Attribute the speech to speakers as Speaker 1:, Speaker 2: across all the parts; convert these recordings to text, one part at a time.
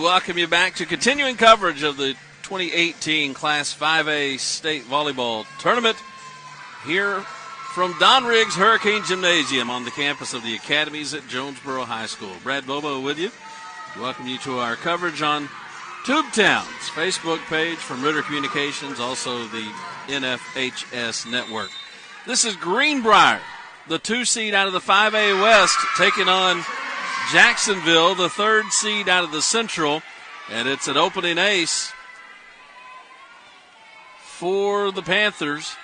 Speaker 1: welcome you back to continuing coverage of the 2018 Class 5A State Volleyball Tournament here from Don Riggs Hurricane Gymnasium on the campus of the Academies at Jonesboro High School. Brad Bobo with you. Welcome you to our coverage on Tubetown's Facebook page from Ritter Communications, also the NFHS Network. This is Greenbrier, the 2 seed out of the 5A West, taking on Jacksonville, the 3rd seed out of the Central, and it's an opening ace for the Panthers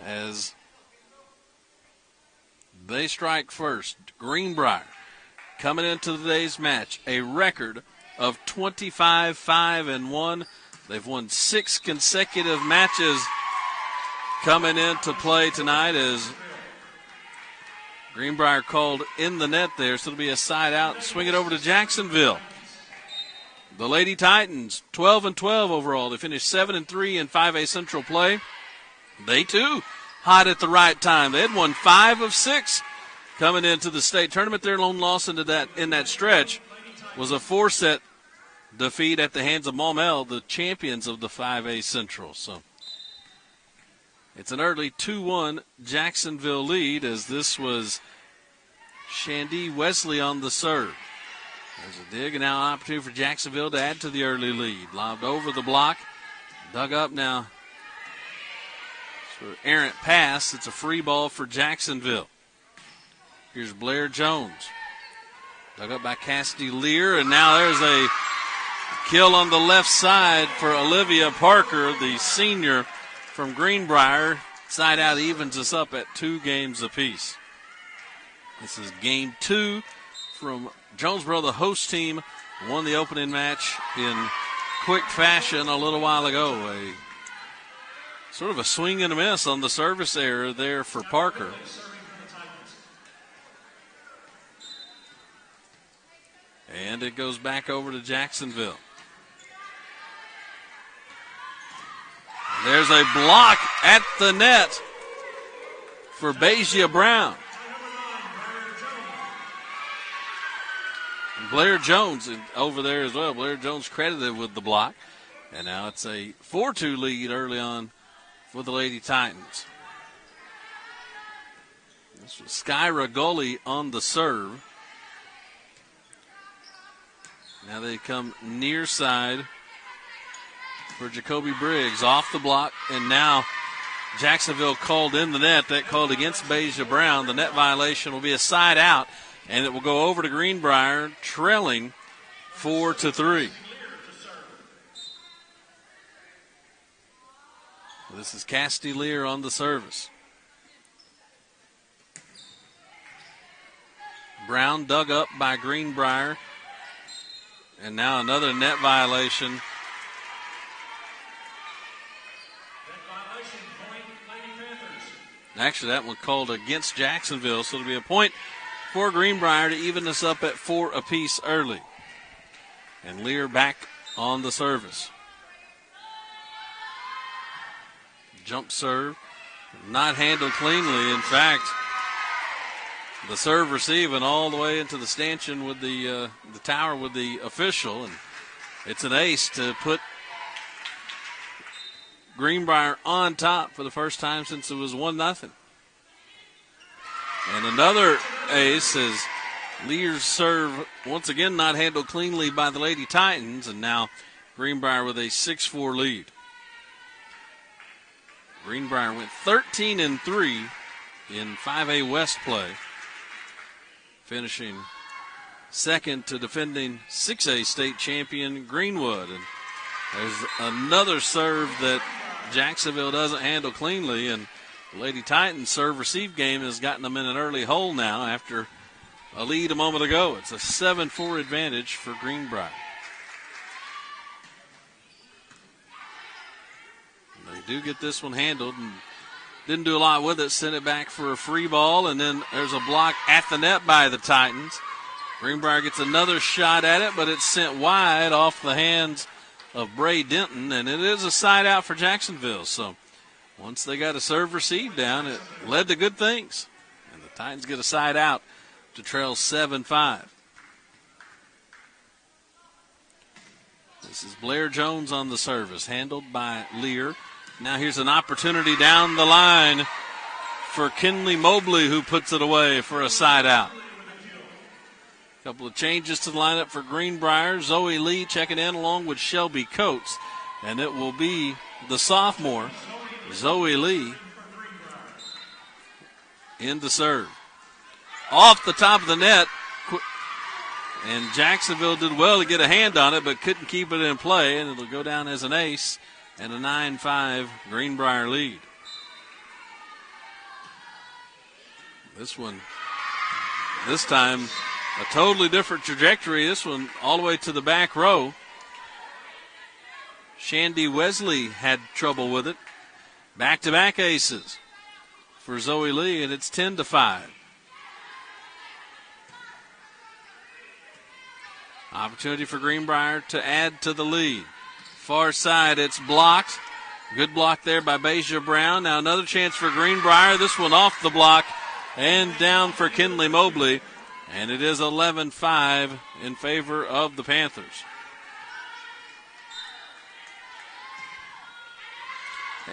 Speaker 1: as they strike first. Greenbrier coming into today's match, a record of 25-5-1. They've won 6 consecutive matches coming into play tonight as Greenbrier called in the net there, so it'll be a side out. Swing it over to Jacksonville. The Lady Titans, 12-12 overall. They finished 7-3 in 5A Central play. They, too, hot at the right time. They had won 5 of 6 coming into the state tournament. Their lone loss in that stretch was a 4-set defeat at the hands of Maumelle, the champions of the 5A Central. So it's an early 2-1 Jacksonville lead as this was Shandy Wesley on the serve. There's a dig, and now an opportunity for Jacksonville to add to the early lead. Lobbed over the block, dug up now. Sort of errant pass. It's a free ball for Jacksonville. Here's Blair Jones. Dug up by Cassidy Lear, and now there's a kill on the left side for Olivia Parker, the senior from Greenbrier. Side out evens us up at 2 games apiece. This is game 2 from Jonesboro. The host team won the opening match in quick fashion a little while ago. A sort of a swing and a miss on the service error there for Parker. And it goes back over to Jacksonville. There's a block at the net for Bejia Brown. And Blair Jones over there as well. Blair Jones credited with the block. And now it's a 4-2 lead early on for the Lady Titans. This was Skyra Gully on the serve. Now they come near side for Jacoby Briggs off the block, and now Jacksonville called in the net. That called against Bejia Brown. The net violation will be a side out, and it will go over to Greenbrier, trailing 4-3. This is Cassidy Lear on the service. Brown dug up by Greenbrier, and now another net violation. Actually, that one called against Jacksonville, so it'll be a point for Greenbrier to even this up at 4 apiece early. And Lear back on the service. Jump serve, not handled cleanly. In fact, the serve receiving all the way into the stanchion with the tower with the official, and it's an ace to put Greenbrier on top for the first time since it was 1-0. And another ace is Lear's serve once again not handled cleanly by the Lady Titans, and now Greenbrier with a 6-4 lead. Greenbrier went 13-3 in 5A West play, finishing second to defending 6A state champion Greenwood. And there's another serve that Jacksonville doesn't handle cleanly, and the Lady Titans serve-receive game has gotten them in an early hole now after a lead a moment ago. It's a 7-4 advantage for Greenbrier. They do get this one handled and didn't do a lot with it. Sent it back for a free ball, and then there's a block at the net by the Titans. Greenbrier gets another shot at it, but it's sent wide off the hands of Bray Denton, and it is a side out for Jacksonville. So once they got a serve-receive down, it led to good things. And the Titans get a side out to trail 7-5. This is Blair Jones on the service, handled by Lear. Now here's an opportunity down the line for Kinley Mobley, who puts it away for a side out. A couple of changes to the lineup for Greenbrier. Zoe Lee checking in along with Shelby Coates. And it will be the sophomore, Zoe Lee, in to serve. Off the top of the net. And Jacksonville did well to get a hand on it, but couldn't keep it in play. And it'll go down as an ace and a 9-5 Greenbrier lead. This time, a totally different trajectory. This one all the way to the back row. Shandy Wesley had trouble with it. Back-to-back aces for Zoe Lee, and it's 10-5. Opportunity for Greenbrier to add to the lead. Far side, it's blocked. Good block there by Beja Brown. Now another chance for Greenbrier. This one off the block and down for Kinley Mobley. And it is 11-5 in favor of the Panthers.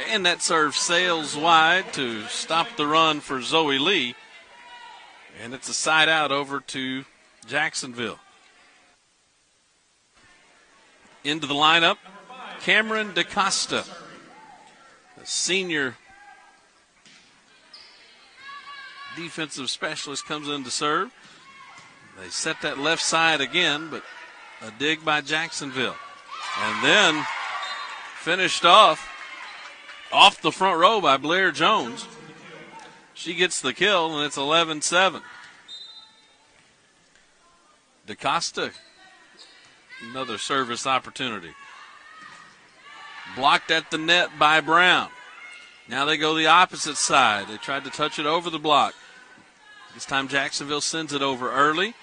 Speaker 1: And that serve sails wide to stop the run for Zoe Lee. And it's a side out over to Jacksonville. Into the lineup, Cameron DaCosta, a senior defensive specialist, comes in to serve. They set that left side again, but a dig by Jacksonville. And then finished off the front row by Blair Jones. She gets the kill, and it's 11-7. DaCosta, another service opportunity. Blocked at the net by Brown. Now they go the opposite side. They tried to touch it over the block. This time Jacksonville sends it over early.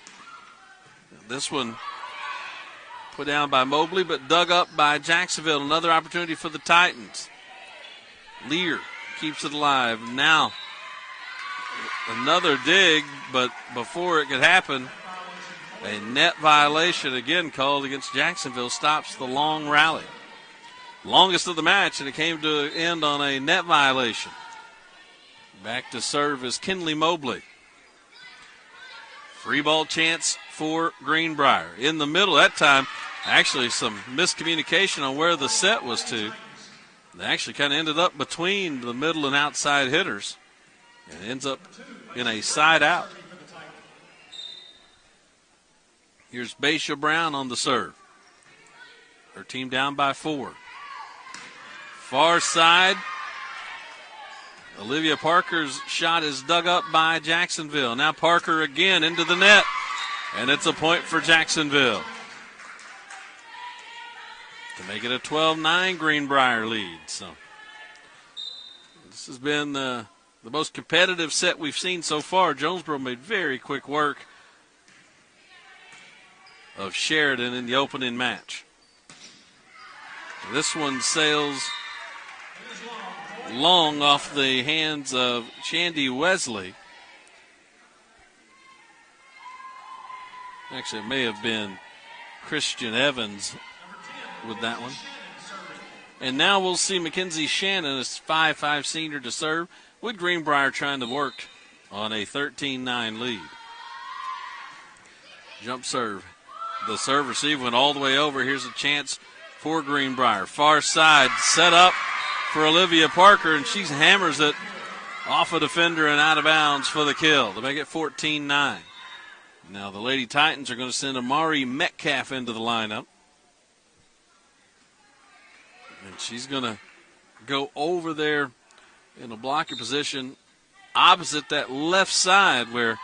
Speaker 1: This one put down by Mobley, but dug up by Jacksonville. Another opportunity for the Titans. Lear keeps it alive. Now another dig, but before it could happen, a net violation again called against Jacksonville stops the long rally. Longest of the match, and it came to an end on a net violation. Back to serve is Kinley Mobley. Free ball chance for Greenbrier. In the middle that time, actually some miscommunication on where the set was to. They actually kind of ended up between the middle and outside hitters. And it ends up in a side out. Here's Beja Brown on the serve. Her team down by 4. Far side. Olivia Parker's shot is dug up by Jacksonville. Now Parker again into the net. And it's a point for Jacksonville. To make it a 12-9 Greenbrier lead. So this has been the most competitive set we've seen so far. Jonesboro made very quick work of Sheridan in the opening match. This one sails long off the hands of Shandy Wesley. Actually, it may have been Christian Evans with that one. And now we'll see Mackenzie Shannon, a 5'5" senior, to serve, with Greenbrier trying to work on a 13-9 lead. Jump serve. The serve receive went all the way over. Here's a chance for Greenbrier. Far side set up for Olivia Parker, and she hammers it off a defender and out of bounds for the kill to make it 14-9. Now the Lady Titans are going to send Amari Metcalf into the lineup. And she's going to go over there in a blocker position opposite that left side where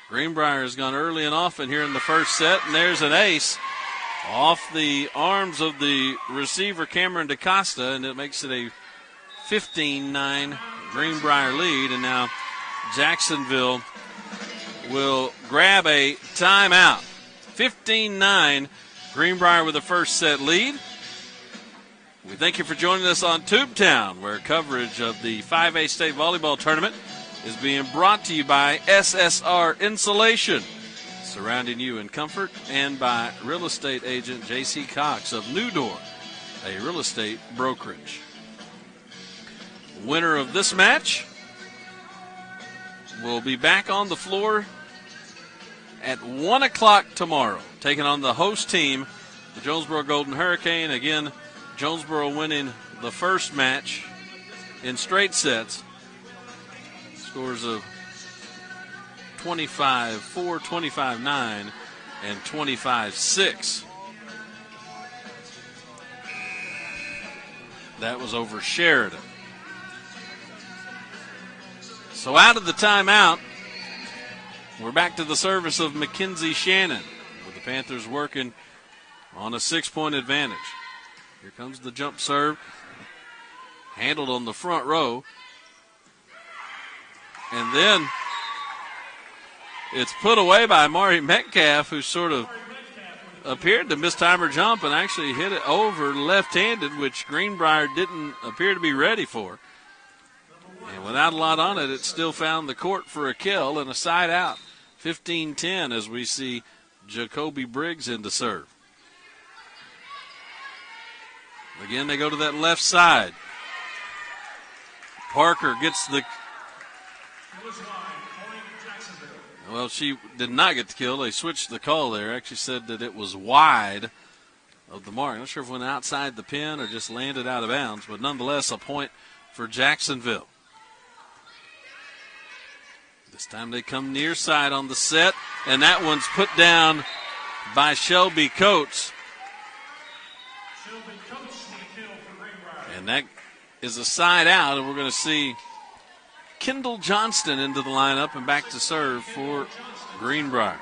Speaker 1: Greenbrier has gone early and often here in the first set. And there's an ace off the arms of the receiver, Cameron DaCosta, and it makes it a 15-9 Greenbrier lead. And now Jacksonville will grab a timeout. 15-9, Greenbrier with the first set lead. We thank you for joining us on Tubetown, where coverage of the 5A State Volleyball Tournament is being brought to you by SSR Insulation. surrounding you in comfort, and by real estate agent J.C. Cox of New Door, a real estate brokerage. Winner of this match will be back on the floor at 1 o'clock tomorrow, taking on the host team, the Jonesboro Golden Hurricane. Again, Jonesboro winning the first match in straight sets. Scores of 25-4, 25-9, and 25-6. That was over Sheridan. So out of the timeout, we're back to the service of Mackenzie Shannon, with the Panthers working on a 6-point advantage. Here comes the jump serve, handled on the front row. And then it's put away by Mari Metcalf, who sort of appeared to mistime her jump and actually hit it over left-handed, which Greenbrier didn't appear to be ready for. And without a lot on it, it still found the court for a kill and a side out. 15-10 as we see Jacoby Briggs in to serve. Again, they go to that left side. Parker gets the... Well, she did not get the kill. They switched the call there. Actually said that it was wide of the mark. I'm not sure if it went outside the pin or just landed out of bounds, but nonetheless a point for Jacksonville. This time they come near side on the set, and that one's put down by Shelby Coates. And that is a side out, and we're going to see Kendall Johnston into the lineup and back to serve for Greenbrier.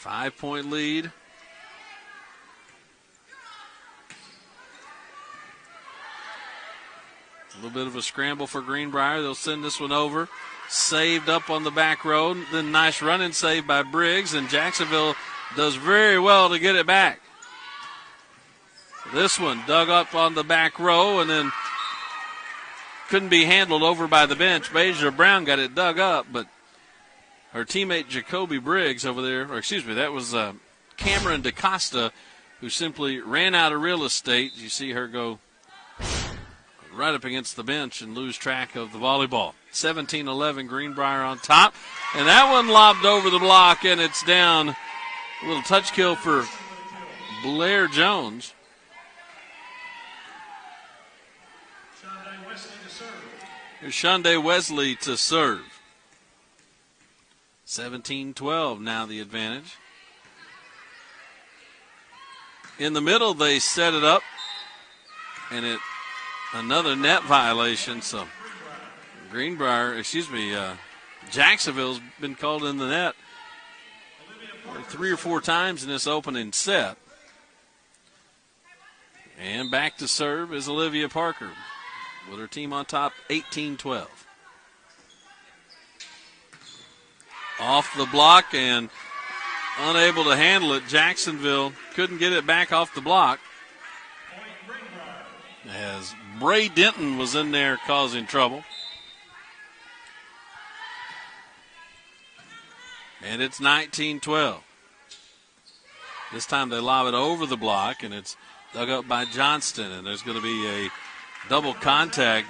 Speaker 1: 5-point lead. A little bit of a scramble for Greenbrier. They'll send this one over. Saved up on the back row. Then nice running save by Briggs, and Jacksonville does very well to get it back. This one dug up on the back row and then couldn't be handled over by the bench. Beja Brown got it dug up, but her teammate Jacoby Briggs over there, or excuse me, that was Cameron DaCosta, who simply ran out of real estate. You see her go right up against the bench and lose track of the volleyball. 17-11, Greenbrier on top. And that one lobbed over the block, and it's down. A little touch kill for Blair Jones. Here's Shonda Wesley to serve. 17-12 now the advantage. In the middle, they set it up, and it another net violation. So Jacksonville's been called in the net 3 or 4 times in this opening set. And back to serve is Olivia Parker with her team on top, 18-12. Off the block and unable to handle it. Jacksonville couldn't get it back off the block, as Bray Denton was in there causing trouble. And it's 19-12. This time they lob it over the block, and it's dug up by Johnston, and there's going to be a double contact,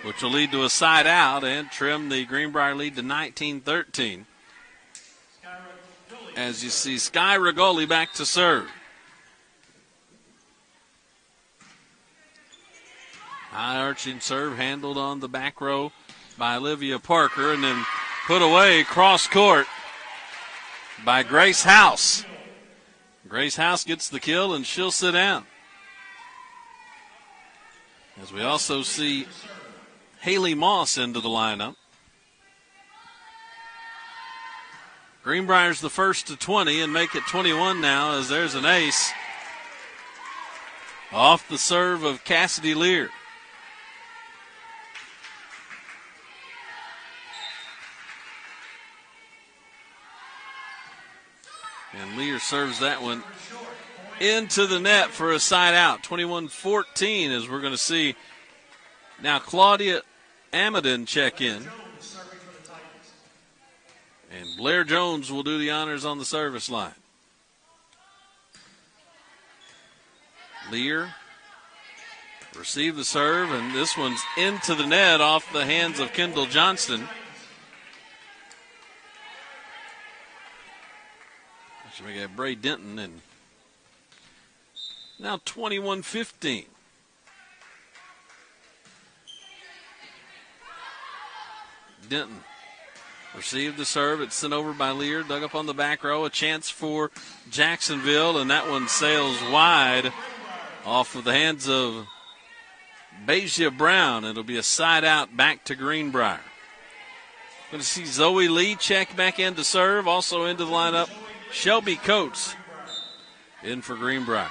Speaker 1: which will lead to a side out and trim the Greenbrier lead to 19-13. As you see Sky Rigoli back to serve. High arching serve handled on the back row by Olivia Parker, and then put away cross court by Grace House. Grace House gets the kill, and she'll sit down. As we also see Haley Moss into the lineup. Greenbrier's the first to 20 and make it 21 now, as there's an ace off the serve of Cassidy Lear. And Lear serves that one into the net for a side out. 21-14, as we're going to see now Claudia Amadon check in. And Blair Jones will do the honors on the service line. Lear received the serve, and this one's into the net off the hands of Kendall Johnston. We got Bray Denton, and now 21-15. Denton received the serve. It's sent over by Lear, dug up on the back row. A chance for Jacksonville, and that one sails wide off of the hands of Beja Brown. It'll be a side out back to Greenbrier. Going to see Zoe Lee check back in to serve. Also into the lineup, Shelby Coates in for Greenbrier.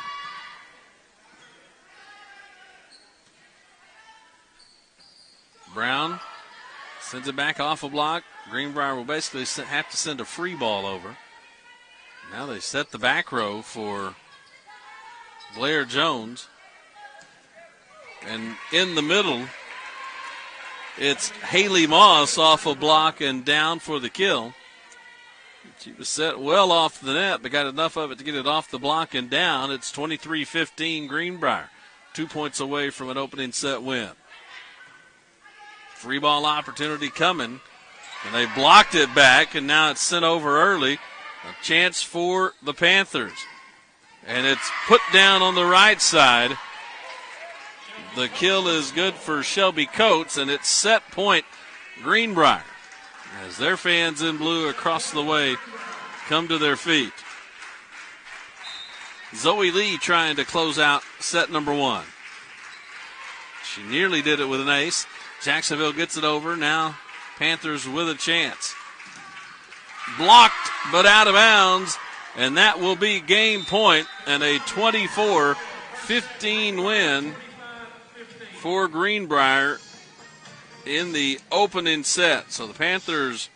Speaker 1: Brown sends it back off a block. Greenbrier will basically have to send a free ball over. Now they set the back row for Blair Jones. And in the middle, it's Haley Moss off a block and down for the kill. She was set well off the net, but got enough of it to get it off the block and down. It's 23-15 Greenbrier. 2 points away from an opening set win. Free ball opportunity coming, and they blocked it back, and now it's sent over early. A chance for the Panthers. And it's put down on the right side. The kill is good for Shelby Coates, and it's set point Greenbrier as their fans in blue across the way come to their feet. Zoe Lee trying to close out set number one. She nearly did it with an ace. Jacksonville gets it over. Now Panthers with a chance. Blocked but out of bounds, and that will be game point and a 24-15 win for Greenbrier in the opening set. So the Panthers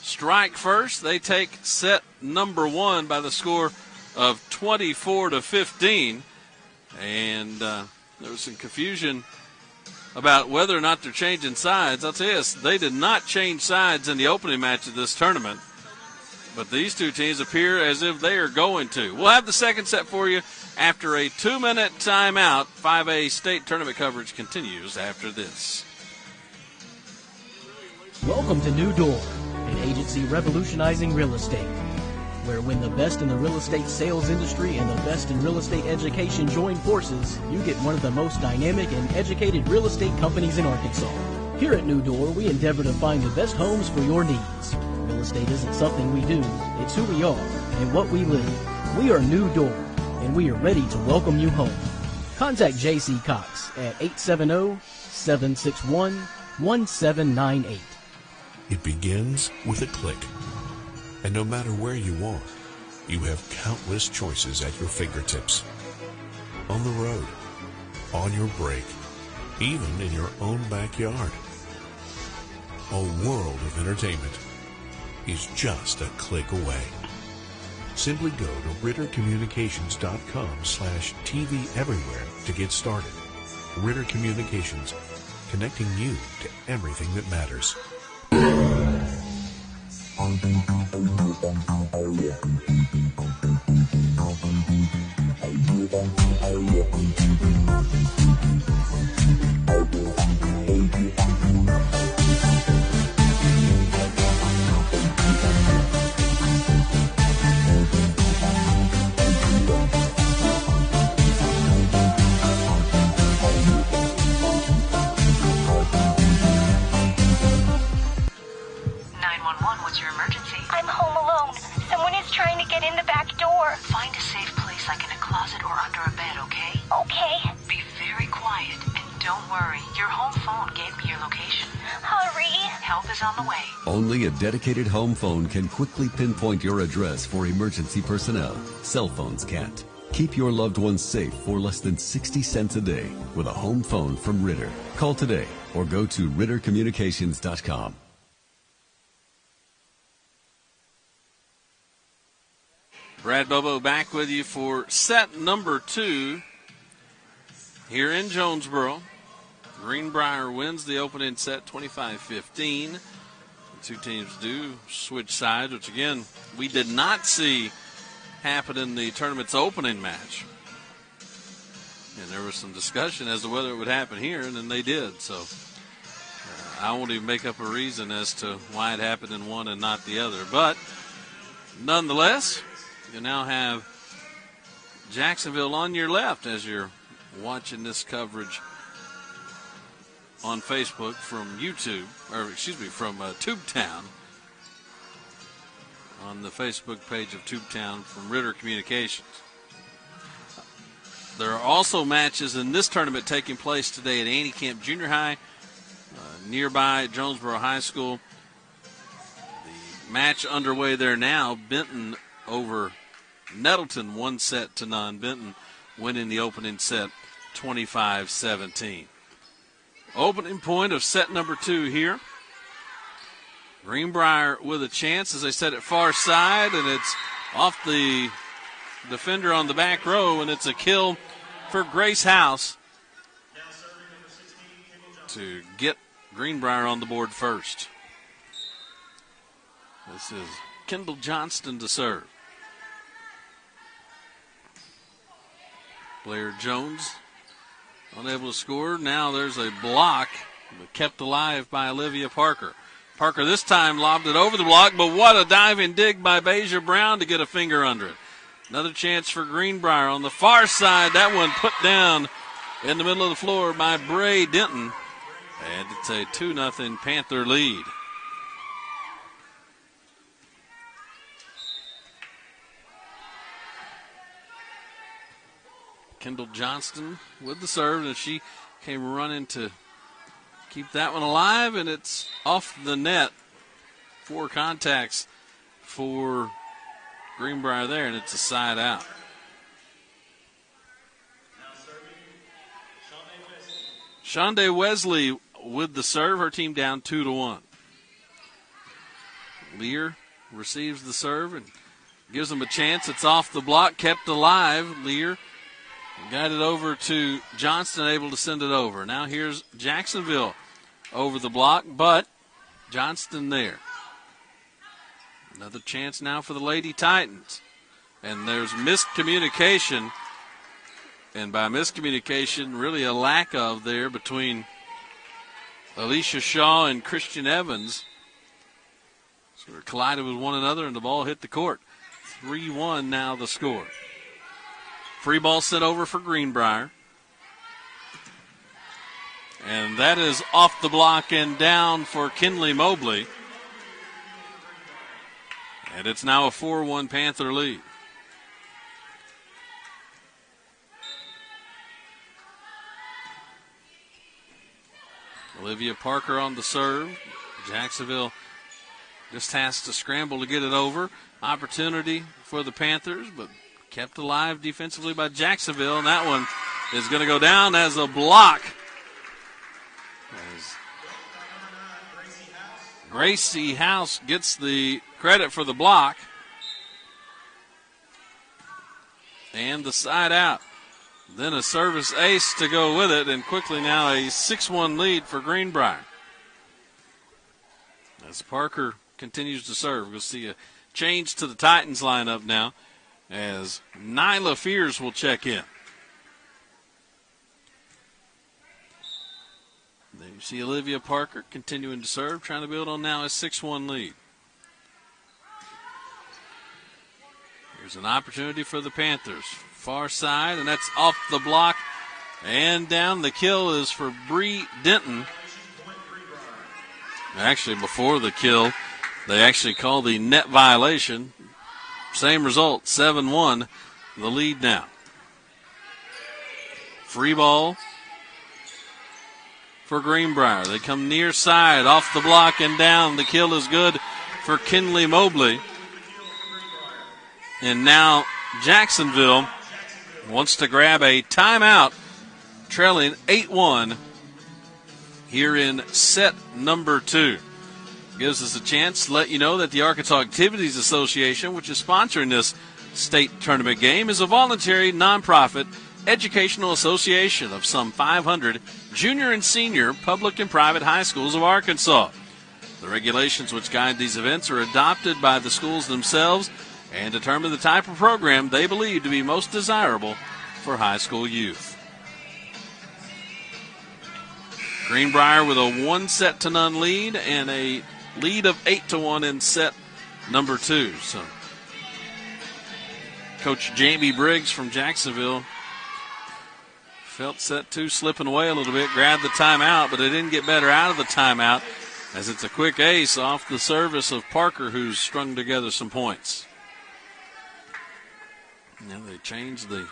Speaker 1: strike first. They take set number one by the score of 24-15. And there was some confusion about whether or not they're changing sides. I'll tell you this, they did not change sides in the opening match of this tournament. But these two teams appear as if they are going to. We'll have the second set for you after a 2-minute timeout. 5A state tournament coverage continues after this.
Speaker 2: Welcome to New Door, an agency revolutionizing real estate, where when the best in the real estate sales industry and the best in real estate education join forces, you get one of the most dynamic and educated real estate companies in Arkansas. Here at New Door, we endeavor to find the best homes for your needs. Real estate isn't something we do, it's who we are and what we live. We are New Door, and we are ready to welcome you home. Contact J.C. Cox at 870-761-1798.
Speaker 3: It begins with a click. And no matter where you are, you have countless choices at your fingertips. On the road, on your break, even in your own backyard. A world of entertainment is just a click away. Simply go to RitterCommunications.com/TV Everywhere to get started. Ritter Communications, connecting you to everything that matters.
Speaker 4: What's your emergency?
Speaker 5: I'm home alone. Someone is trying to get in the back door.
Speaker 4: Find a safe place like in a closet or under a bed, okay?
Speaker 5: Okay.
Speaker 4: Be very quiet and don't worry. Your home phone gave me your location.
Speaker 5: Hurry.
Speaker 4: Help is on the way.
Speaker 6: Only a dedicated home phone can quickly pinpoint your address for emergency personnel. Cell phones can't. Keep your loved ones safe for less than 60 cents a day with a home phone from Ritter. Call today or go to RitterCommunications.com.
Speaker 1: Brad Bobo back with you for set number two here in Jonesboro. Greenbrier wins the opening set 25-15. Two teams do switch sides, which, again, we did not see happen in the tournament's opening match. And there was some discussion as to whether it would happen here, and then they did. So I won't even make up a reason as to why it happened in one and not the other. But nonetheless, you now have Jacksonville on your left as you're watching this coverage on Facebook from from Tubetown, on the Facebook page of Tubetown from Ritter Communications. There are also matches in this tournament taking place today at Anticamp Junior High, nearby Jonesboro High School. The match underway there now, Benton over Nettleton 1-0. Benton winning the opening set 25-17. Opening point of set number 2 here. Greenbrier with a chance, as I said, at far side, and it's off the defender on the back row, and it's a kill for Grace House to get Greenbrier on the board first. This is Kendall Johnston to serve. Blair Jones unable to score. Now there's a block, but kept alive by Olivia Parker. Parker this time lobbed it over the block, but what a diving dig by Beja Brown to get a finger under it. Another chance for Greenbrier on the far side. That one put down in the middle of the floor by Bray Denton. And it's a 2-0 Panther lead. Kendall Johnston with the serve, and she came running to keep that one alive, and it's off the net. 4 contacts for Greenbrier there, and it's a side out. Shonda Wesley with the serve, her team down 2-1. Lear receives the serve and gives them a chance. It's off the block, kept alive. Lear got it over to Johnston, able to send it over. Now here's Jacksonville over the block, but Johnston there. Another chance now for the Lady Titans. And there's miscommunication. And by miscommunication, really a lack of there between Alicia Shaw and Christian Evans. So they collided with one another, and the ball hit the court. 3-1 now the score. Free ball sent over for Greenbrier. And that is off the block and down for Kinley Mobley. And it's now a 4-1 Panther lead. Olivia Parker on the serve. Jacksonville just has to scramble to get it over. Opportunity for the Panthers, but kept alive defensively by Jacksonville, and that one is going to go down as a block. As Gracie House gets the credit for the block. And the side out. Then a service ace to go with it, and quickly now a 6-1 lead for Greenbrier. As Parker continues to serve, we'll see a change to the Titans lineup now, as Nyla Fears will check in. There you see Olivia Parker continuing to serve, trying to build on now a 6-1 lead. Here's an opportunity for the Panthers. Far side, and that's off the block and down. The kill is for Bree Denton. Actually, before the kill, they actually called the net violation. Same result, 7-1, the lead now. Free ball for Greenbrier. They come near side, off the block and down. The kill is good for Kinley Mobley. And now Jacksonville wants to grab a timeout, trailing 8-1 here in set number 2. Gives us a chance to let you know that the Arkansas Activities Association, which is sponsoring this state tournament game, is a voluntary, nonprofit educational association of some 500 junior and senior public and private high schools of Arkansas. The regulations which guide these events are adopted by the schools themselves and determine the type of program they believe to be most desirable for high school youth. Greenbrier with a 1-0 lead and a lead of 8-1 in set number 2. So Coach Jamie Briggs from Jacksonville felt set 2 slipping away a little bit, grabbed the timeout, but it didn't get better out of the timeout as it's a quick ace off the service of Parker, who's strung together some points. Now they changed the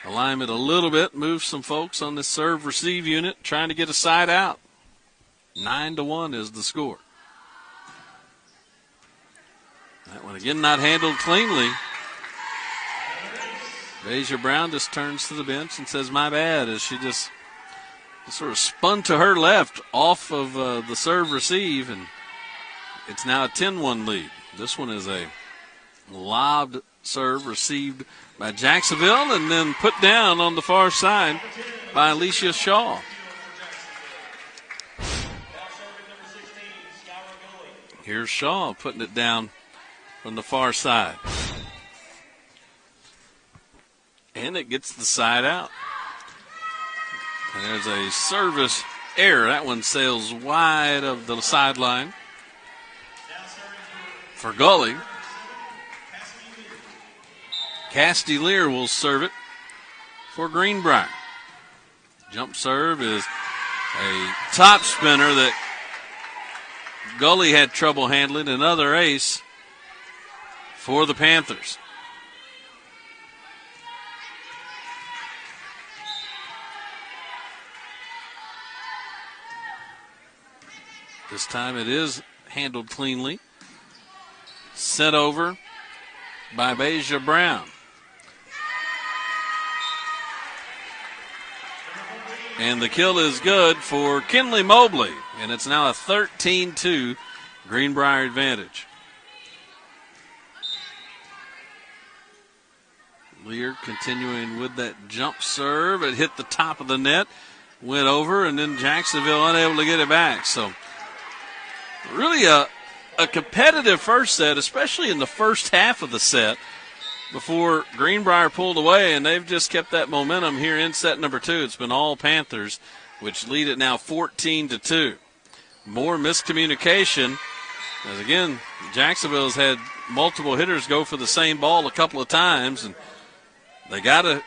Speaker 1: alignment a little bit, moved some folks on this serve-receive unit, trying to get a side out. 9-1 is the score. That one again not handled cleanly. Deja Brown just turns to the bench and says, "My bad," as she just sort of spun to her left off of the serve-receive, and it's now a 10-1 lead. This one is a lobbed serve received by Jacksonville and then put down on the far side by Alicia Shaw. Here's Shaw putting it down from the far side. And it gets the side out. And there's a service error. That one sails wide of the sideline for Gully. Cassidy Lear will serve it for Greenbrier. Jump serve is a top spinner that Gully had trouble handling. Another ace for the Panthers. This time it is handled cleanly. Sent over by Beja Brown. And the kill is good for Kinley Mobley. And it's now a 13-2 Greenbrier advantage. Lear continuing with that jump serve. It hit the top of the net, went over, and then Jacksonville unable to get it back. So really a competitive first set, especially in the first half of the set, before Greenbrier pulled away, and they've just kept that momentum here in set number 2. It's been all Panthers, which lead it now 14-2. More miscommunication, as again, Jacksonville's had multiple hitters go for the same ball a couple of times, and they got a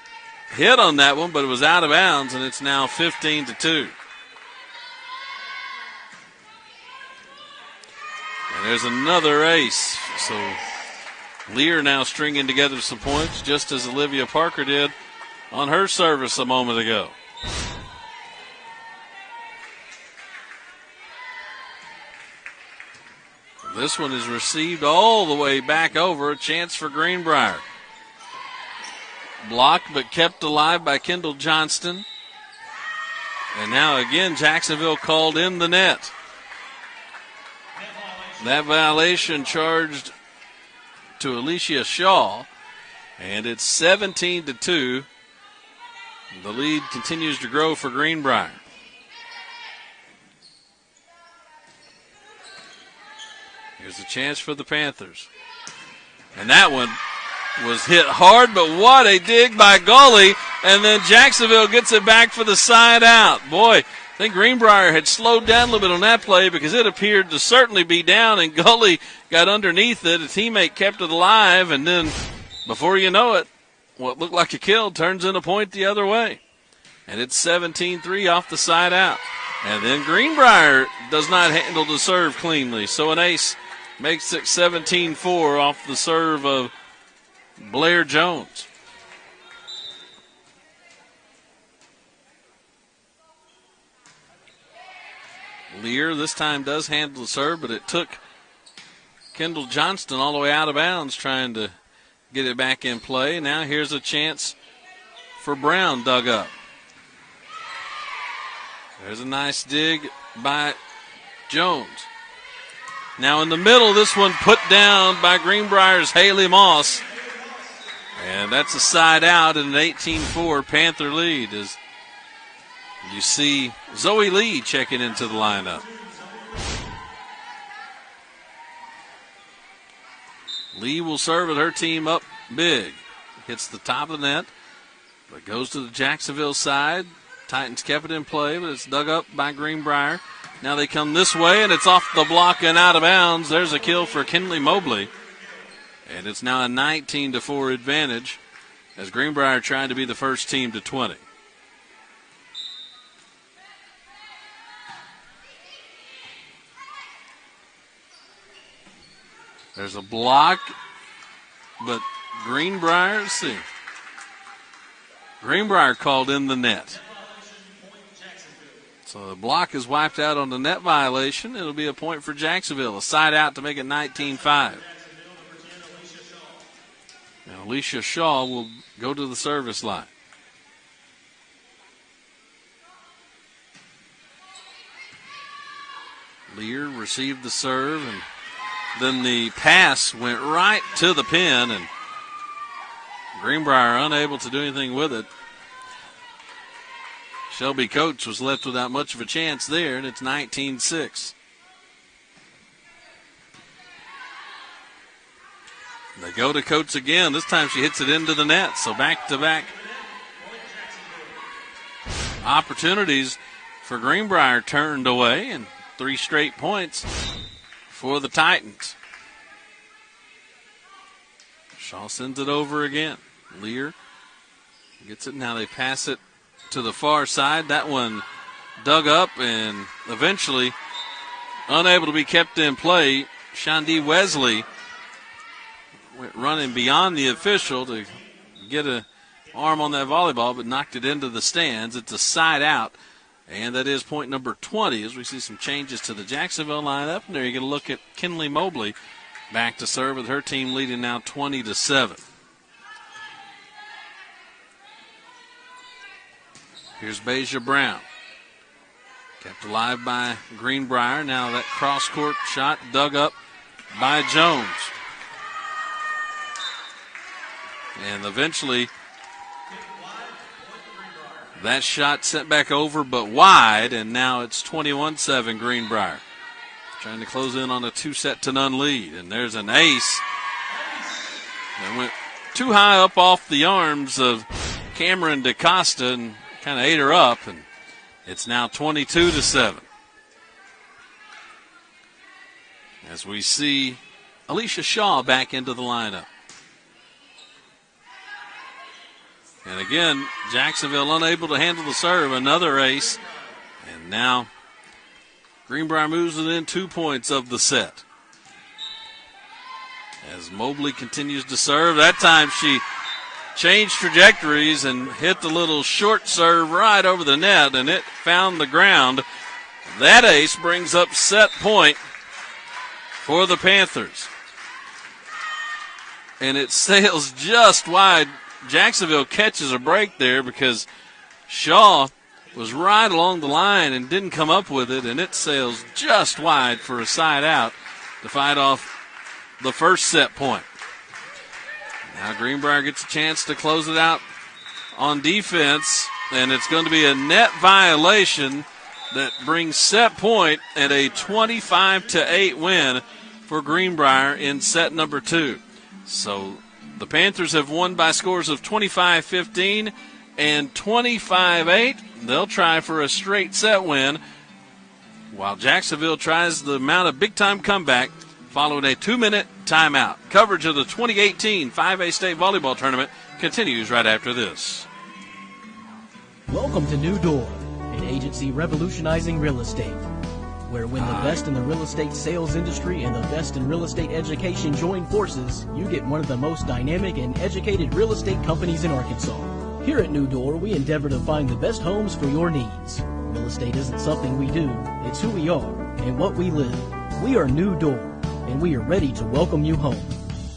Speaker 1: hit on that one, but it was out of bounds, and it's now 15-2. And there's another ace. So Lear now stringing together some points, just as Olivia Parker did on her service a moment ago. This one is received all the way back over. A chance for Greenbrier. Blocked but kept alive by Kendall Johnston. And now again Jacksonville called in the net. That violation charged to Alicia Shaw, and it's 17-2. The lead continues to grow for Greenbrier. Here's a chance for the Panthers. And that one was hit hard, but what a dig by Gully, and then Jacksonville gets it back for the side out. Boy, I think Greenbrier had slowed down a little bit on that play because it appeared to certainly be down, and Gully got underneath it. A teammate kept it alive, and then before you know it, what looked like a kill turns into a point the other way. And it's 17-3 off the side out. And then Greenbrier does not handle the serve cleanly, so an ace makes it 17-4 off the serve of Blair Jones. Lear this time does handle the serve, but it took Kendall Johnston all the way out of bounds trying to get it back in play. Now here's a chance for Brown dug up. There's a nice dig by Jones. Now in the middle, this one put down by Greenbrier's Haley Moss. And that's a side out and an 18-4 Panther lead as you see Zoe Lee checking into the lineup. Lee will serve with her team up big. Hits the top of the net, but goes to the Jacksonville side. Titans kept it in play, but it's dug up by Greenbrier. Now they come this way, and it's off the block and out of bounds. There's a kill for Kinley Mobley. And it's now a 19-4 advantage as Greenbrier trying to be the first team to 20. There's a block, but Greenbrier, let's see. Greenbrier called in the net. So the block is wiped out on the net violation. It'll be a point for Jacksonville. A side out to make it 19-5. Now Alicia Shaw will go to the service line. Lear received the serve, and then the pass went right to the pin, and Greenbrier unable to do anything with it. Shelby Coates was left without much of a chance there, and it's 19-6. They go to Coates again. This time she hits it into the net, so back-to-back opportunities for Greenbrier turned away, and 3 straight points for the Titans. Shaw sends it over again. Lear gets it. Now they pass it to the far side. That one dug up and eventually unable to be kept in play. Shandi Wesley went running beyond the official to get an arm on that volleyball, but knocked it into the stands. It's a side out, and that is point number 20 as we see some changes to the Jacksonville lineup. And there you get a look at Kinley Mobley back to serve with her team leading now 20-7. Here's Beja Brown. Kept alive by Greenbrier. Now that cross-court shot dug up by Jones. And eventually that shot sent back over but wide, and now it's 21-7 Greenbrier. Trying to close in on a 2-0 lead. And there's an ace that went too high up off the arms of Cameron DaCosta and kind of ate her up, and it's now 22-7. As we see Alicia Shaw back into the lineup. And again, Jacksonville unable to handle the serve. Another ace. And now Greenbrier moves within 2 points of the set. As Mobley continues to serve, that time she changed trajectories and hit the little short serve right over the net, and it found the ground. That ace brings up set point for the Panthers. And it sails just wide. Jacksonville catches a break there because Shaw was right along the line and didn't come up with it, and it sails just wide for a side out to fight off the first set point. Now Greenbrier gets a chance to close it out on defense, and it's going to be a net violation that brings set point at a 25-8 win for Greenbrier in set number 2. So the Panthers have won by scores of 25-15 and 25-8. They'll try for a straight set win, while Jacksonville tries to mount a big-time comeback following a 2-minute timeout. Coverage of the 2018 5A State Volleyball Tournament continues right after this.
Speaker 2: Welcome to New Door, an agency revolutionizing real estate, where when the best in the real estate sales industry and the best in real estate education join forces, you get one of the most dynamic and educated real estate companies in Arkansas. Here at New Door, we endeavor to find the best homes for your needs. Real estate isn't something we do, it's who we are and what we live. We are New Door, and we are ready to welcome you home.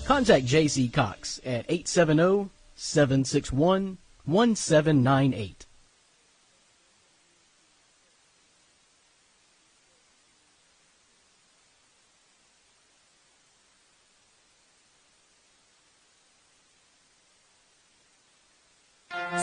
Speaker 2: Contact J.C. Cox at 870-761-1798.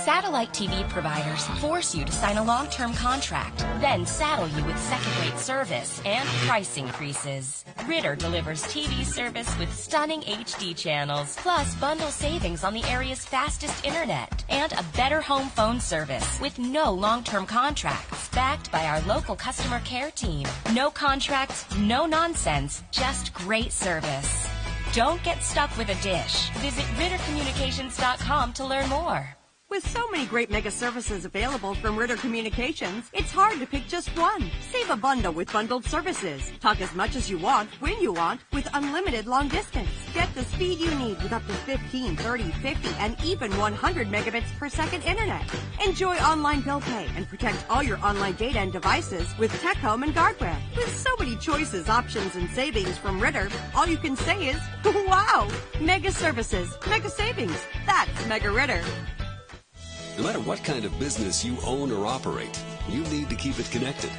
Speaker 7: Satellite TV providers force you to sign a long-term contract, then saddle you with second-rate service and price increases. Ritter delivers TV service with stunning HD channels, plus bundle savings on the area's fastest internet, and a better home phone service with no long-term contracts, backed by our local customer care team. No contracts, no nonsense, just great service. Don't get stuck with a dish. Visit RitterCommunications.com to learn more.
Speaker 8: With so many great mega services available from Ritter Communications, it's hard to pick just one. Save a bundle with bundled services. Talk as much as you want, when you want, with unlimited long distance. Get the speed you need with up to 15, 30, 50, and even 100 megabits per second internet. Enjoy online bill pay and protect all your online data and devices with Tech Home and Guardware. With so many choices, options, and savings from Ritter, all you can say is, wow! Mega services, mega savings. That's Mega Ritter.
Speaker 6: No matter what kind of business you own or operate, you need to keep it connected.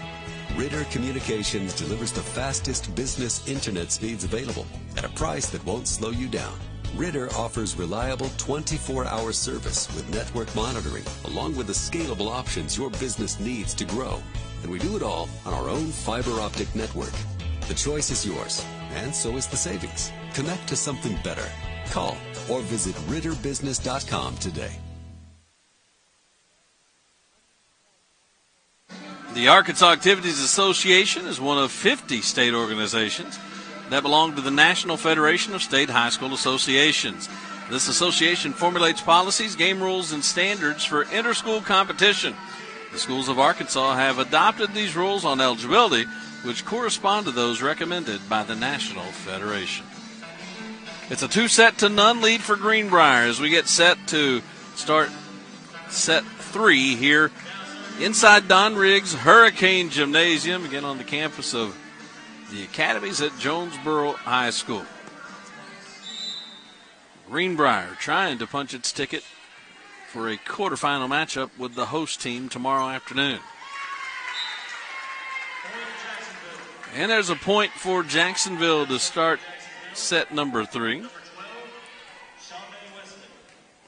Speaker 6: Ritter Communications delivers the fastest business internet speeds available at a price that won't slow you down. Ritter offers reliable 24-hour service with network monitoring, along with the scalable options your business needs to grow. And we do it all on our own fiber optic network. The choice is yours, and so is the savings. Connect to something better. Call or visit RitterBusiness.com today.
Speaker 1: The Arkansas Activities Association is one of 50 state organizations that belong to the National Federation of State High School Associations. This association formulates policies, game rules, and standards for inter-school competition. The schools of Arkansas have adopted these rules on eligibility, which correspond to those recommended by the National Federation. It's a 2-0 lead for Greenbrier as we get set to start set 3 here inside Don Riggs Hurricane Gymnasium, again on the campus of the academies at Jonesboro High School. Greenbrier trying to punch its ticket for a quarterfinal matchup with the host team tomorrow afternoon. And there's a point for Jacksonville to start set number 3.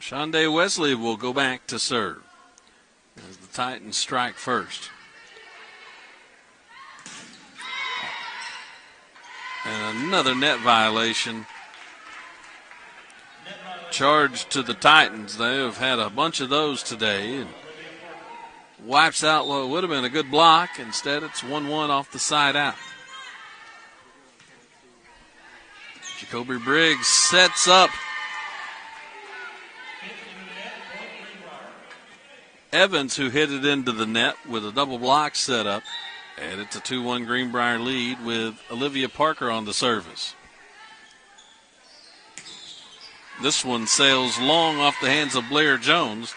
Speaker 1: Shonda Wesley will go back to serve as the Titans strike first. And another net violation charged to the Titans. They have had a bunch of those today and wipes out what would have been a good block. Instead, it's 1-1 off the side out. Jacoby Briggs sets up Evans, who hit it into the net with a double block set up. And it's a 2-1 Greenbrier lead with Olivia Parker on the service. This one sails long off the hands of Blair Jones.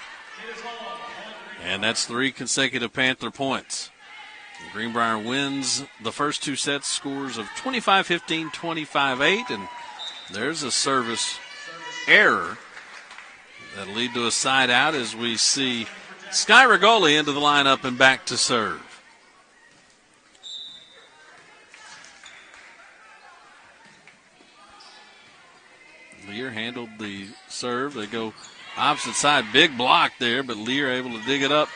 Speaker 1: And that's 3 consecutive Panther points. Greenbrier wins the first 2 sets, scores of 25-15, 25-8. And there's a service error that'll lead to a side out as we see Sky Rigoli into the lineup and back to serve. Lear handled the serve. They go opposite side. Big block there, but Lear able to dig it up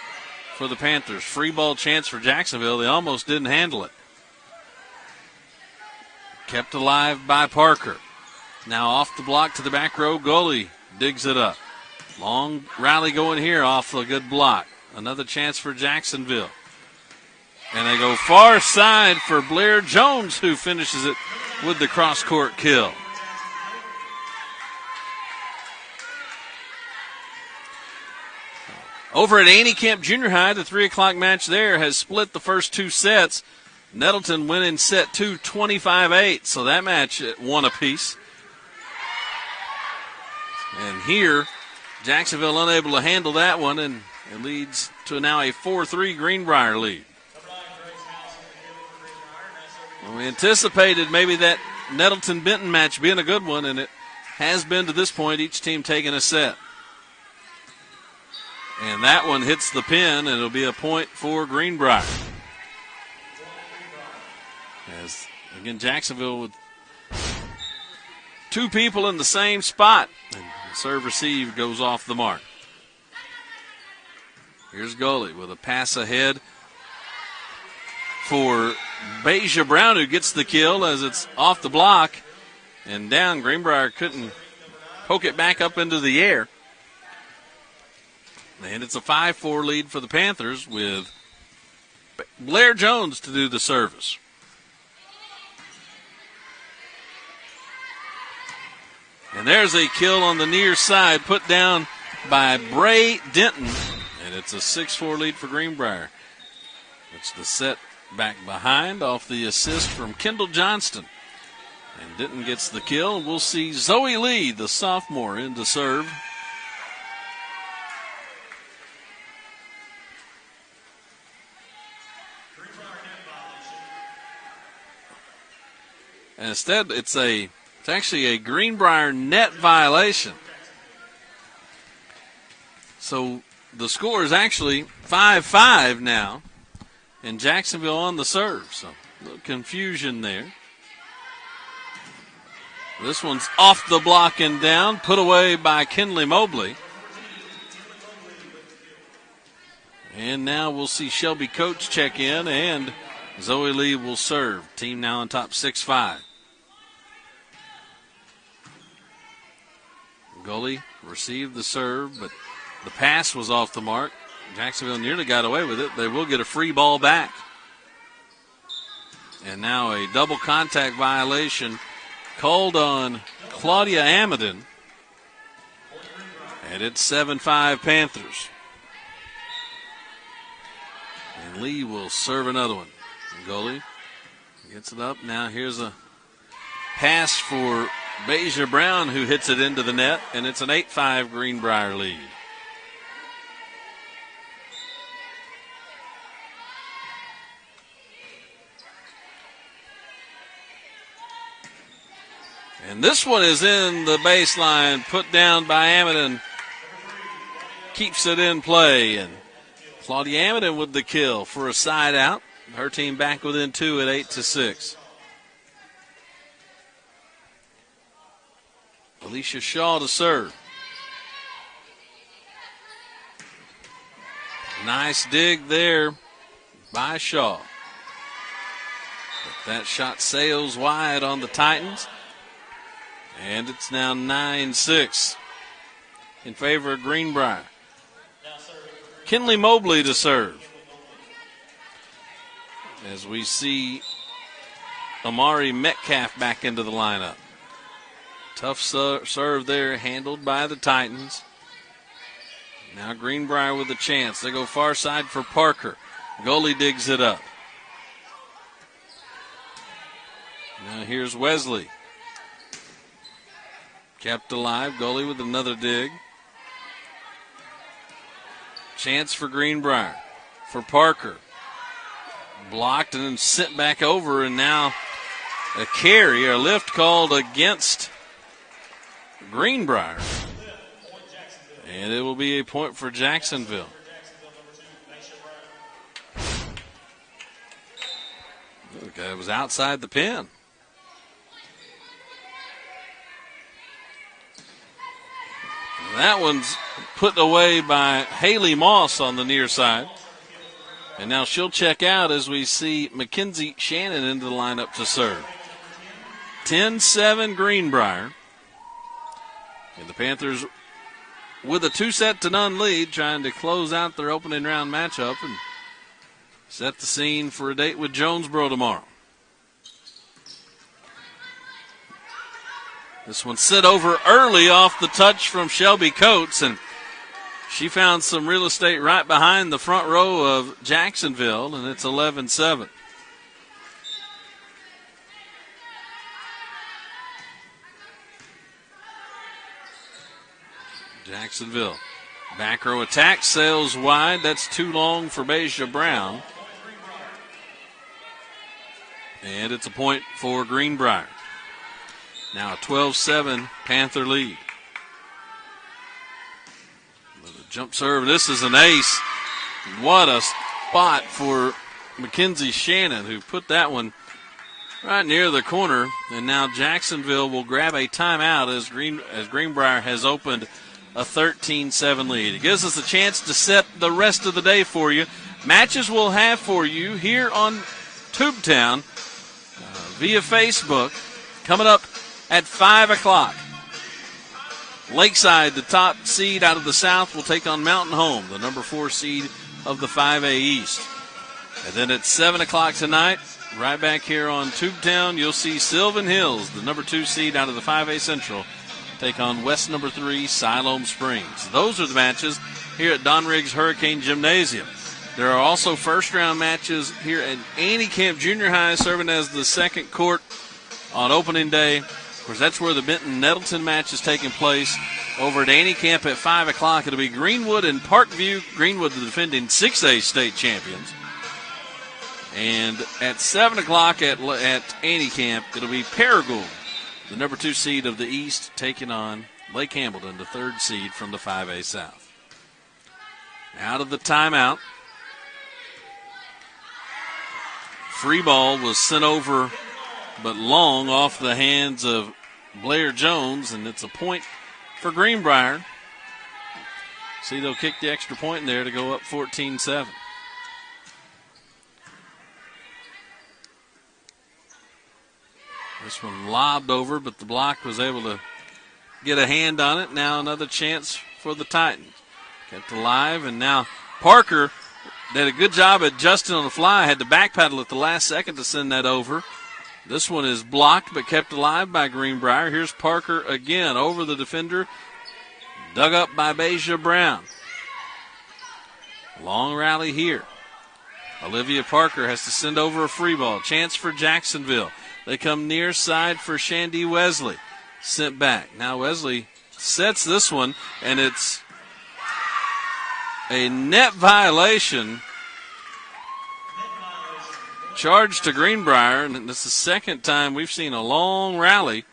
Speaker 1: for the Panthers. Free ball chance for Jacksonville. They almost didn't handle it. Kept alive by Parker. Now off the block to the back row. Gully digs it up. Long rally going here off a good block. Another chance for Jacksonville. And they go far side for Blair Jones, who finishes it with the cross-court kill. Over at Annie Camp Junior High, the 3 o'clock match there has split the first 2 sets. Nettleton went in set 2, 25-8, so that match at 1 apiece. And here, Jacksonville unable to handle that one, and it leads to now a 4-3 Greenbrier lead. Well, we anticipated maybe that Nettleton-Benton match being a good one, and it has been to this point, each team taking a set. And that one hits the pin, and it'll be a point for Greenbrier. As, again, Jacksonville with 2 people in the same spot. And the serve receive goes off the mark. Here's Gully with a pass ahead for Beja Brown, who gets the kill as it's off the block and down. Greenbrier couldn't poke it back up into the air. And it's a 5-4 lead for the Panthers with Blair Jones to do the service. And there's a kill on the near side put down by Bray Denton. And it's a 6-4 lead for Greenbrier. It's the set back behind off the assist from Kendall Johnston. And Denton gets the kill. We'll see Zoe Lee, the sophomore, in to serve. And instead, it's actually a Greenbrier net violation. So the score is actually 5-5 now, and Jacksonville on the serve. So a little confusion there. This one's off the block and down, put away by Kinley Mobley. And now we'll see Shelby Coates check in, and Zoe Lee will serve. Team now on top 6-5. Gully received the serve, but the pass was off the mark. Jacksonville nearly got away with it. They will get a free ball back. And now a double contact violation called on Claudia Amadon. And it's 7-5 Panthers. And Lee will serve another one. Gully gets it up. Now here's a pass for Beja Brown, who hits it into the net, and it's an 8-5 Greenbrier lead. And this one is in the baseline, put down by Amadon. Keeps it in play, and Claudia Amadon with the kill for a side out. Her team back within 2 at 8-6. Alicia Shaw to serve. Nice dig there by Shaw. But that shot sails wide on the Titans. And it's now 9-6 in favor of Greenbrier. Kinley Mobley to serve. As we see Amari Metcalf back into the lineup. Tough serve there, handled by the Titans. Now Greenbrier with a chance. They go far side for Parker. Gully digs it up. Now here's Wesley. Kept alive. Gully with another dig. Chance for Greenbrier. For Parker. Blocked and then sent back over, and now a carry, a lift called against Greenbrier. And it will be a point for Jacksonville. Okay, it was outside the pin. That one's put away by Haley Moss on the near side. And now she'll check out as we see Mackenzie Shannon into the lineup to serve. 10-7 Greenbrier. And the Panthers with a 2-0 lead, trying to close out their opening round matchup and set the scene for a date with Jonesboro tomorrow. This one set over early off the touch from Shelby Coates, and she found some real estate right behind the front row of Jacksonville, and it's 11-7. Jacksonville. Back row attack, sails wide. That's too long for Beja Brown. And it's a point for Greenbrier. Now a 12-7 Panther lead. Jump serve. This is an ace. What a spot for Mackenzie Shannon, who put that one right near the corner. And now Jacksonville will grab a timeout as Greenbrier has opened a 13-7 lead. It gives us a chance to set the rest of the day for you. Matches we'll have for you here on Tubetown via Facebook coming up at 5 o'clock. Lakeside, the top seed out of the South, will take on Mountain Home, the number 4 seed of the 5A East. And then at 7 o'clock tonight, right back here on Tubetown, you'll see Sylvan Hills, the number 2 seed out of the 5A Central, take on West number 3, Siloam Springs. Those are the matches here at Don Riggs Hurricane Gymnasium. There are also first-round matches here at Annie Camp Junior High, serving as the second court on opening day. Of course, that's where the Benton-Nettleton match is taking place. Over at Annie Camp at 5 o'clock, it'll be Greenwood and Parkview. Greenwood, the defending 6A state champions. And at 7 o'clock at Annie Camp, it'll be Paragould, the number 2 seed of the East, taking on Lake Hamilton, the 3rd seed from the 5A South. Out of the timeout. Free ball was sent over, but long off the hands of Blair Jones, and it's a point for Greenbrier. See, they'll kick the extra point in there to go up 14-7. This one lobbed over, but the block was able to get a hand on it. Now another chance for the Titans. Kept alive, and now Parker did a good job adjusting on the fly. Had to backpedal at the last second to send that over. This one is blocked but kept alive by Greenbrier. Here's Parker again over the defender. Dug up by Beja Brown. Long rally here. Olivia Parker has to send over a free ball. Chance for Jacksonville. They come near side for Shandy Wesley. Sent back. Now Wesley sets this one, and it's a net violation. Charge to Greenbrier, and this is the second time we've seen a long rally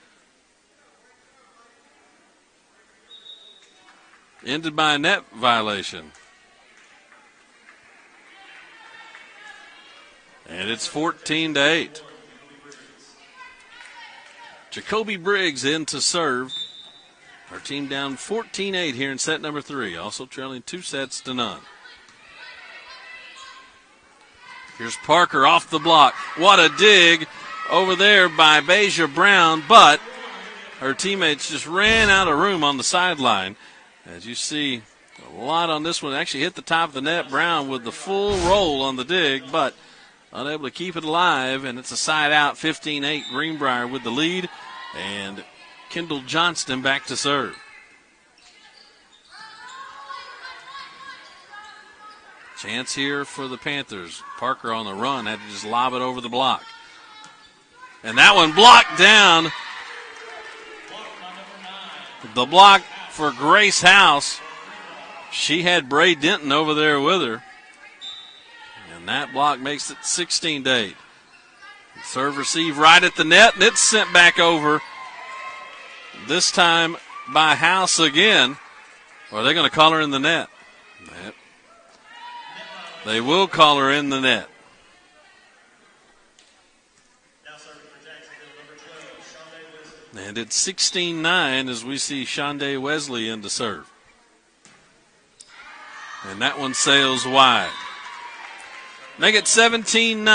Speaker 1: ended by a net violation. And it's 14-8. Jacoby Briggs in to serve. Our team down 14-8 here in set number 3, also trailing 2-0. Here's Parker off the block. What a dig over there by Beja Brown, but her teammates just ran out of room on the sideline. As you see, a lot on this one. Actually hit the top of the net. Brown with the full roll on the dig, but unable to keep it alive, and it's a side out. 15-8 Greenbrier with the lead, and Kendall Johnston back to serve. Chance here for the Panthers. Parker on the run, had to just lob it over the block. And that one blocked down. The block for Grace House. She had Bray Denton over there with her. And that block makes it 16-8. Serve receive right at the net, and it's sent back over. This time by House again. Or are they going to call her in the net? They will call her in the net. And it's 16-9 as we see Shonda Wesley in to serve. And that one sails wide. Make it 17-9,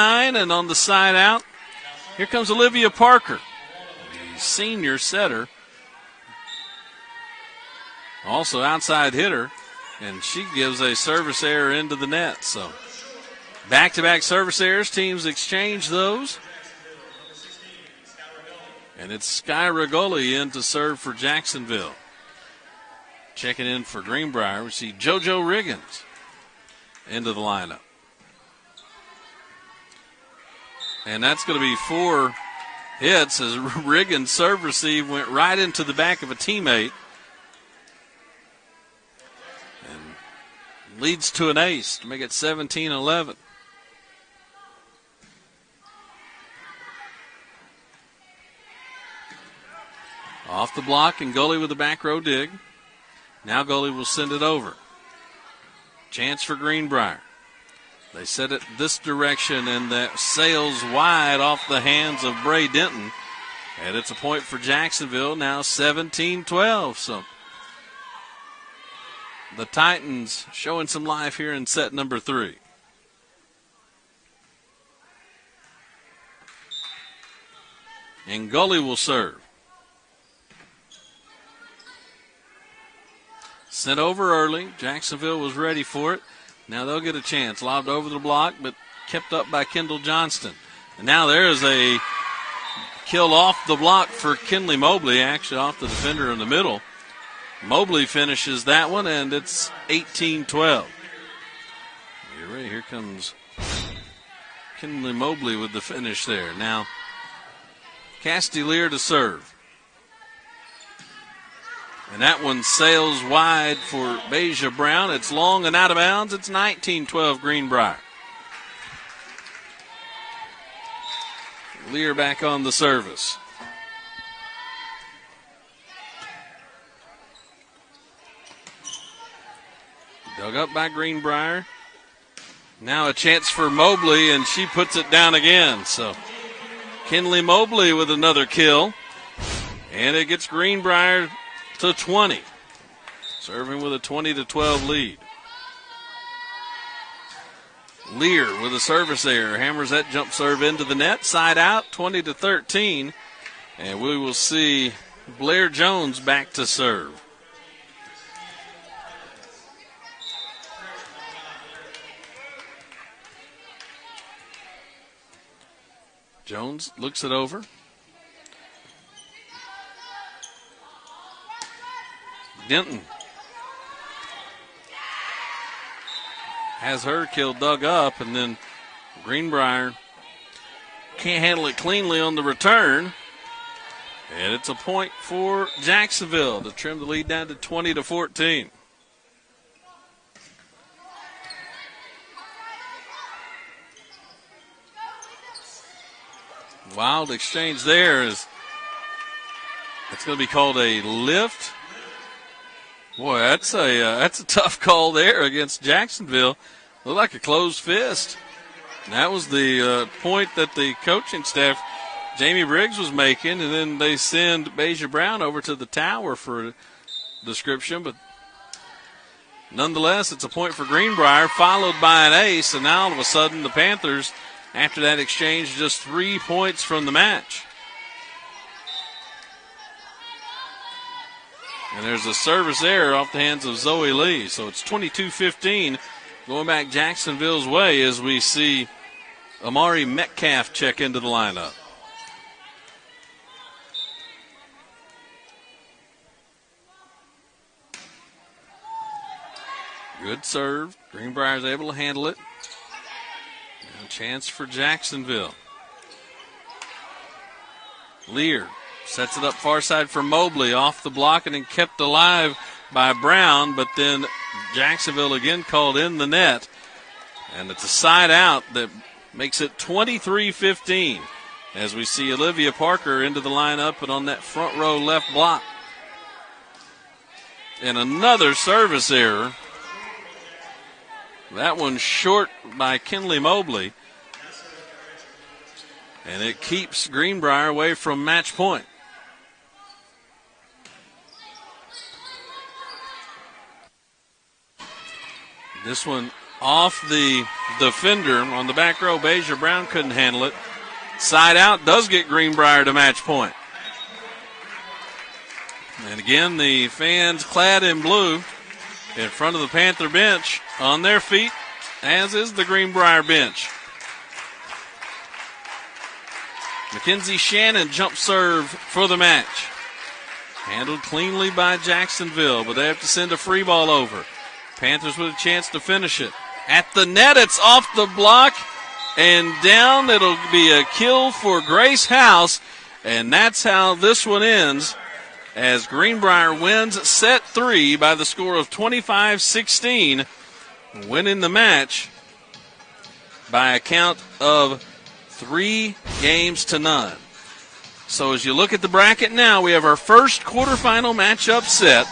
Speaker 1: and on the side out, here comes Olivia Parker, the senior setter. Also outside hitter, and she gives a service error into the net. So back-to-back service errors, teams exchange those. And it's Sky Regoli in to serve for Jacksonville. Checking in for Greenbrier, we see JoJo Riggins into the lineup. And that's going to be 4 hits as Riggins' serve receive went right into the back of a teammate. And leads to an ace to make it 17-11. Off the block, and Gully with the back row dig. Now Gully will send it over. Chance for Greenbrier. They set it this direction, and that sails wide off the hands of Bray Denton. And it's a point for Jacksonville, now 17-12. So the Titans showing some life here in set number 3. And Gully will serve. Sent over early. Jacksonville was ready for it. Now they'll get a chance. Lobbed over the block, but kept up by Kendall Johnston. And now there is a kill off the block for Kinley Mobley, actually off the defender in the middle. Mobley finishes that one, and it's 18-12. You're right. Here comes Kinley Mobley with the finish there. Now, Castiglier to serve. And that one sails wide for Beja Brown. It's long and out of bounds. It's 19-12 Greenbrier. Lear back on the service. Dug up by Greenbrier. Now a chance for Mobley, and she puts it down again. So Kinley Mobley with another kill. And it gets Greenbrier to 20. Serving with a 20-12 lead. Lear with a service error. Hammers that jump serve into the net. Side out, 20-13. And we will see Blair Jones back to serve. Jones looks it over. Denton has her kill dug up, and then Greenbrier can't handle it cleanly on the return. And it's a point for Jacksonville to trim the lead down to 20-14. Wild exchange there. It's going to be called a lift. Boy, that's a tough call there against Jacksonville. Looked like a closed fist. And that was the point that the coaching staff, Jamie Briggs, was making, and then they send Beja Brown over to the tower for a description. But nonetheless, it's a point for Greenbrier, followed by an ace, and now all of a sudden the Panthers, after that exchange, just 3 points from the match. And there's a service error off the hands of Zoe Lee. So it's 22-15 going back Jacksonville's way as we see Amari Metcalf check into the lineup. Good serve. Greenbrier's able to handle it. And a chance for Jacksonville. Lear sets it up far side for Mobley, off the block and then kept alive by Brown, but then Jacksonville again called in the net. And it's a side out that makes it 23-15 as we see Olivia Parker into the lineup and on that front row left block. And another service error. That one short by Kinley Mobley. And it keeps Greenbrier away from match point. This one off the defender on the back row. Beja Brown couldn't handle it. Side out does get Greenbrier to match point. And again, the fans clad in blue in front of the Panther bench on their feet, as is the Greenbrier bench. Mackenzie Shannon jump serve for the match. Handled cleanly by Jacksonville, but they have to send a free ball over. Panthers with a chance to finish it. At the net, it's off the block and down. It'll be a kill for Grace House, and that's how this one ends as Greenbrier wins set 3 by the score of 25-16, winning the match by a count of 3-0. So as you look at the bracket now, we have our first quarterfinal matchup set,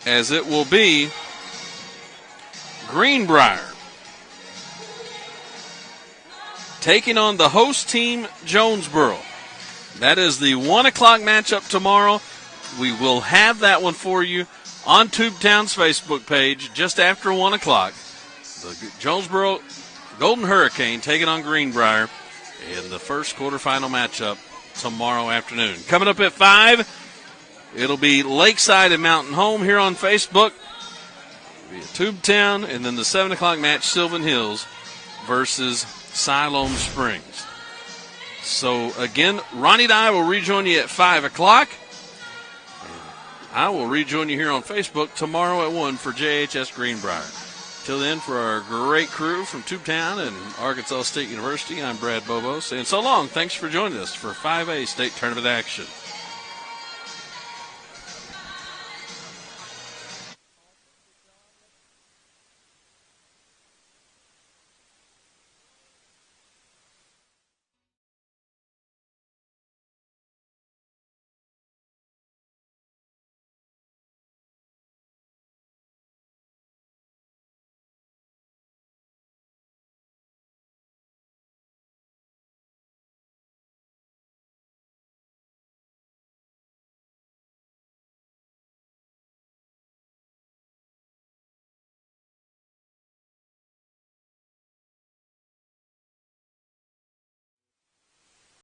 Speaker 1: as it will be Greenbrier taking on the host team, Jonesboro. That is the 1 o'clock matchup tomorrow. We will have that one for you on Tubetown's Facebook page just after 1 o'clock. The Jonesboro Golden Hurricane taking on Greenbrier in the first quarterfinal matchup tomorrow afternoon. Coming up at 5, it'll be Lakeside and Mountain Home here on Facebook. It'll be at Tubetown, and then the 7 o'clock match, Sylvan Hills versus Siloam Springs. So, again, Ronnie and I will rejoin you at 5 o'clock. I will rejoin you here on Facebook tomorrow at 1 for JHS Greenbrier. Till then, for our great crew from Tubetown and Arkansas State University, I'm Brad Bobo saying so long. Thanks for joining us for 5A state tournament action.